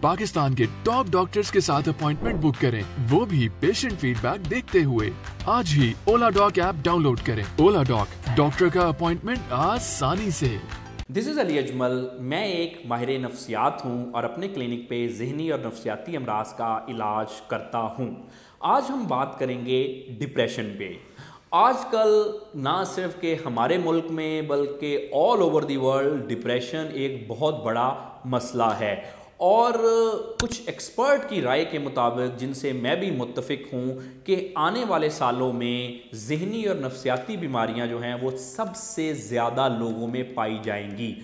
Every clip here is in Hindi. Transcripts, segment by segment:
पाकिस्तान के टॉप डॉक्टर्स के साथ अपॉइंटमेंट बुक करें, वो भी पेशेंट फीडबैक देखते हुए। आज ही ओला डॉक ऐप डाउनलोड करें। ओला डॉक, डॉक्टर का अपॉइंटमेंट आसानी से। This is Ali Ajmal. मैं एक माहिर नफ्सियात हूँ और अपने क्लिनिक पे ज़हनी और नफ्सियाती अमराज का इलाज करता हूँ। आज हम बात करेंगे डिप्रेशन पे। आजकल ना सिर्फ कि हमारे मुल्क में बल्कि all over the world depression एक बहुत बड़ा मसला है और कुछ एक्सपर्ट की राय के मुताबिक, जिनसे मैं भी मुत्तफिक हूँ, कि आने वाले सालों में ज़हनी और नफ्सियाती बीमारियाँ जो हैं वो सबसे ज़्यादा लोगों में पाई जाएंगी।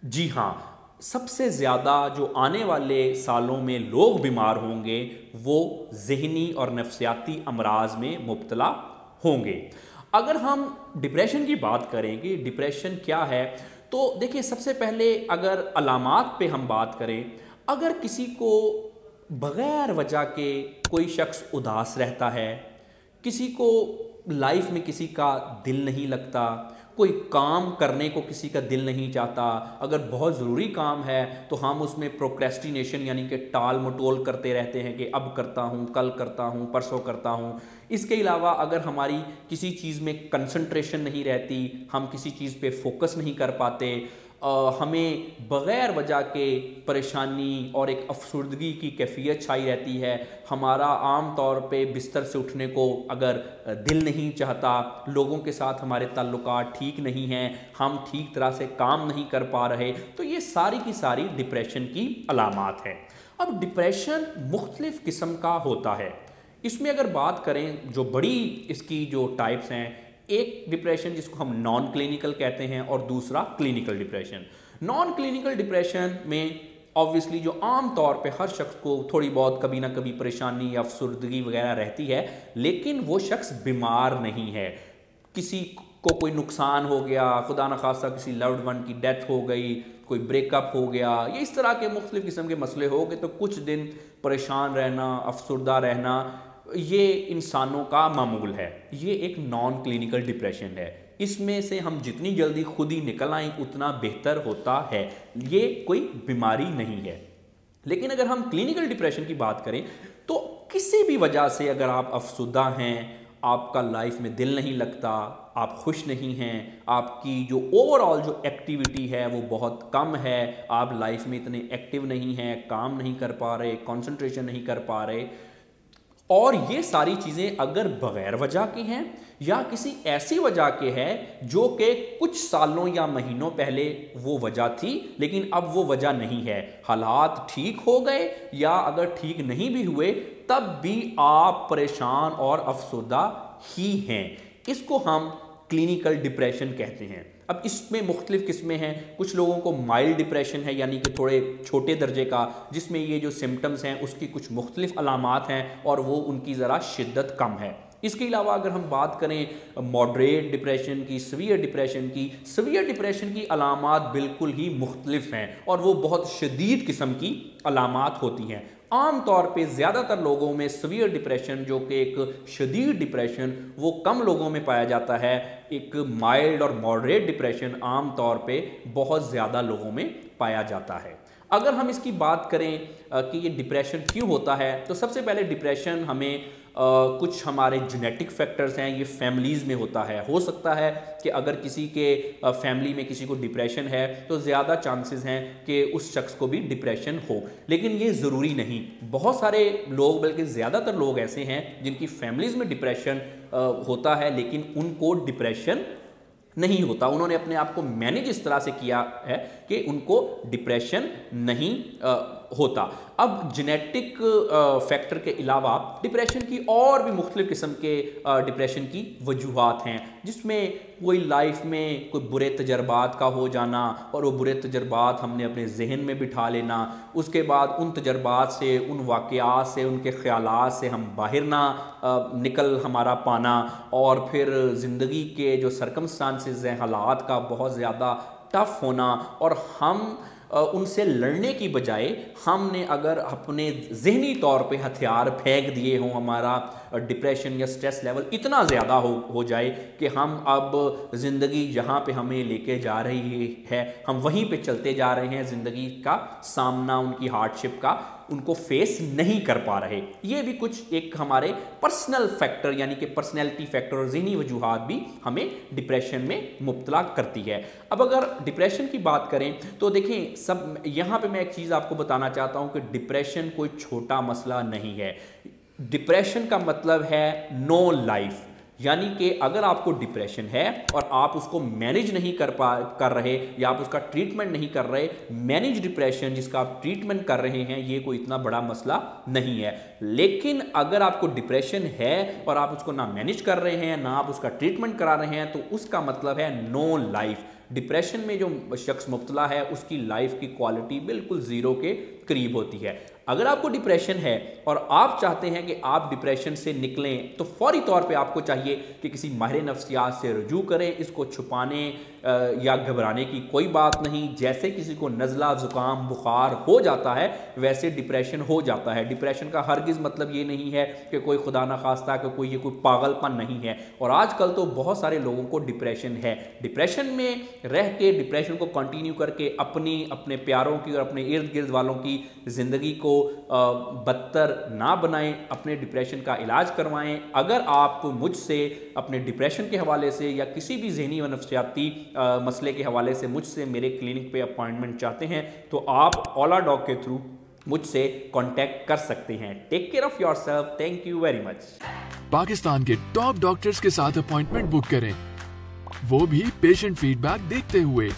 जी हाँ, सबसे ज़्यादा जो आने वाले सालों में लोग बीमार होंगे वो ज़हनी और नफ्सियाती अमराज में मुब्तला होंगे। अगर हम डिप्रेशन की बात करें कि डिप्रेशन क्या है, तो देखिए, सबसे पहले अगर अलामात पे हम बात करें, अगर किसी को बग़ैर वजह के कोई शख्स उदास रहता है, किसी को लाइफ में किसी का दिल नहीं लगता, कोई काम करने को किसी का दिल नहीं चाहता, अगर बहुत ज़रूरी काम है तो हम उसमें प्रोक्रेस्टिनेशन यानी कि टाल मटोल करते रहते हैं कि अब करता हूँ, कल करता हूँ, परसों करता हूँ। इसके अलावा अगर हमारी किसी चीज़ में कंसंट्रेशन नहीं रहती, हम किसी चीज़ पे फोकस नहीं कर पाते, हमें बग़ैर वजह के परेशानी और एक अफसरदगी की कैफियत छाई रहती है, हमारा आम तौर पे बिस्तर से उठने को अगर दिल नहीं चाहता, लोगों के साथ हमारे ताल्लुकात ठीक नहीं हैं, हम ठीक तरह से काम नहीं कर पा रहे, तो ये सारी की सारी डिप्रेशन की अलामात हैं। अब डिप्रेशन मुख्तलिफ़ किस्म का होता है। इसमें अगर बात करें, जो बड़ी इसकी जो टाइप्स हैं, एक डिप्रेशन जिसको हम नॉन क्लिनिकल कहते हैं और दूसरा clinical depression. Non clinical depression में ऑब्वियसली जो आम तौर पे हर शख्स को थोड़ी बहुत कभी ना कभी परेशानी या अफसरदगी वगैरह रहती है, लेकिन वो शख्स बीमार नहीं है। किसी को कोई नुकसान हो गया, खुदा न खास्ता किसी लव्ड वन की डेथ हो गई, कोई ब्रेकअप हो गया, ये इस तरह के मुख्तलिफ किस्म के मसले हो गए, तो कुछ दिन परेशान रहना, अफसरदा रहना, ये इंसानों का मामूल है। ये एक नॉन क्लिनिकल डिप्रेशन है। इसमें से हम जितनी जल्दी खुद ही निकल आएँ उतना बेहतर होता है। ये कोई बीमारी नहीं है। लेकिन अगर हम क्लिनिकल डिप्रेशन की बात करें, तो किसी भी वजह से अगर आप अफसुदा हैं, आपका लाइफ में दिल नहीं लगता, आप खुश नहीं हैं, आपकी जो ओवरऑल जो एक्टिविटी है वो बहुत कम है, आप लाइफ में इतने एक्टिव नहीं हैं, काम नहीं कर पा रहे, कंसंट्रेशन नहीं कर पा रहे, और ये सारी चीज़ें अगर बग़ैर वजह की हैं या किसी ऐसी वजह के हैं जो कि कुछ सालों या महीनों पहले वो वजह थी लेकिन अब वो वजह नहीं है, हालात ठीक हो गए या अगर ठीक नहीं भी हुए तब भी आप परेशान और अफसरदा ही हैं, इसको हम क्लिनिकल डिप्रेशन कहते हैं। अब इसमें मुख्तलिफ किस्में हैं। कुछ लोगों को माइल्ड डिप्रेशन है, यानी कि थोड़े छोटे दर्जे का, जिसमें ये जो सिम्टम्स हैं उसकी कुछ मुख्तलिफ अलामात हैं और वो उनकी ज़रा शिद्दत कम है। इसके अलावा अगर हम बात करें मॉडरेट डिप्रेशन की, सीवियर डिप्रेशन की अलामात बिल्कुल ही मुख्तलिफ हैं और वो बहुत शदीद किस्म की अलामात होती हैं। आम तौर पे ज़्यादातर लोगों में सीवियर डिप्रेशन, जो कि एक शदीद डिप्रेशन, वो कम लोगों में पाया जाता है। एक माइल्ड और मॉडरेट डिप्रेशन आम तौर पे बहुत ज़्यादा लोगों में पाया जाता है। अगर हम इसकी बात करें कि ये डिप्रेशन क्यों होता है, तो सबसे पहले डिप्रेशन हमें कुछ हमारे जेनेटिक फैक्टर्स हैं, ये फैमिलीज़ में होता है। हो सकता है कि अगर किसी के फैमिली में किसी को डिप्रेशन है तो ज़्यादा चांसेस हैं कि उस शख्स को भी डिप्रेशन हो, लेकिन ये ज़रूरी नहीं। बहुत सारे लोग, बल्कि ज़्यादातर लोग ऐसे हैं जिनकी फैमिलीज़ में डिप्रेशन होता है लेकिन उनको डिप्रेशन नहीं होता। उन्होंने अपने आप को मैनेज इस तरह से किया है कि उनको डिप्रेशन नहीं होता। अब जेनेटिक फैक्टर के अलावा डिप्रेशन की और भी मुख्तलिफ किस्म के डिप्रेशन की वजूहात हैं, जिसमें कोई लाइफ में कोई बुरे तजर्बात का हो जाना और वो बुरे तजर्बात हमने अपने जहन में बिठा लेना, उसके बाद उन तजर्बात से, उन वाक़यात से, उनके ख़यालात से हम बाहर ना निकल हमारा पाना, और फिर ज़िंदगी के जो सरकमस्टांसेस हैं, हालात का बहुत ज़्यादा टफ होना, और हम उनसे लड़ने की बजाय हमने अगर अपने ज़हनी तौर पे हथियार फेंक दिए हों, हमारा डिप्रेशन या स्ट्रेस लेवल इतना ज़्यादा हो जाए कि हम अब ज़िंदगी जहाँ पे हमें लेके जा रही है हम वहीं पे चलते जा रहे हैं, ज़िंदगी का सामना, उनकी हार्डशिप का उनको फेस नहीं कर पा रहे। ये भी कुछ एक हमारे पर्सनल फैक्टर यानी कि पर्सनैलिटी फैक्टर और ज़हनी वजूहात भी हमें डिप्रेशन में मुब्तला करती है। अब अगर डिप्रेशन की बात करें तो देखें, सब यहाँ पे मैं एक चीज़ आपको बताना चाहता हूँ कि डिप्रेशन कोई छोटा मसला नहीं है। डिप्रेशन का मतलब है नो लाइफ, यानी कि अगर आपको डिप्रेशन है और आप उसको मैनेज नहीं कर रहे या आप उसका ट्रीटमेंट नहीं कर रहे, मैनेज डिप्रेशन जिसका आप ट्रीटमेंट कर रहे हैं, ये कोई इतना बड़ा मसला नहीं है। लेकिन अगर आपको डिप्रेशन है और आप उसको ना मैनेज कर रहे हैं ना आप उसका ट्रीटमेंट करा रहे हैं, तो उसका मतलब है नो लाइफ। डिप्रेशन में जो शख्स मुब्तला है उसकी लाइफ की क्वालिटी बिल्कुल ज़ीरो के करीब होती है। अगर आपको डिप्रेशन है और आप चाहते हैं कि आप डिप्रेशन से निकलें, तो फौरी तौर पे आपको चाहिए कि किसी माहिर नफ्सियात से रुजू करें। इसको छुपाने या घबराने की कोई बात नहीं। जैसे किसी को नज़ला, ज़ुकाम, बुखार हो जाता है वैसे डिप्रेशन हो जाता है। डिप्रेशन का हरगिज़ मतलब ये नहीं है कि कोई खुदा न खास्ता कि कोई ये कोई पागलपन नहीं है। और आजकल तो बहुत सारे लोगों को डिप्रेशन है। डिप्रेशन में रह के, डिप्रेशन को कंटिन्यू करके अपने प्यारों की और अपने इर्द गिर्द वालों की ज़िंदगी को बदतर ना बनाएं। अपने डिप्रेशन का इलाज करवाएं। अगर आप मुझसे अपने डिप्रेशन के हवाले से या किसी भी ज़हनी व नफ्सियाती मसले के हवाले से मुझसे मेरे क्लिनिक पे अपॉइंटमेंट चाहते हैं तो आप ओला डॉग के थ्रू मुझसे कांटेक्ट कर सकते हैं। Take care of yourself. Thank you very much. Pakistan के टॉप डॉक्टर्स के साथ अपॉइंटमेंट बुक करें, वो भी पेशेंट फीडबैक देखते हुए।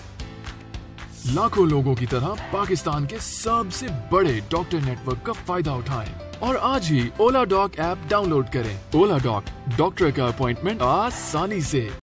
लाखों लोगों की तरह पाकिस्तान के सबसे बड़े डॉक्टर नेटवर्क का फायदा उठाएं और आज ही ओला डॉग ऐप डाउनलोड करें। ओला डॉग, डॉक्टर का अपॉइंटमेंट आसानी से।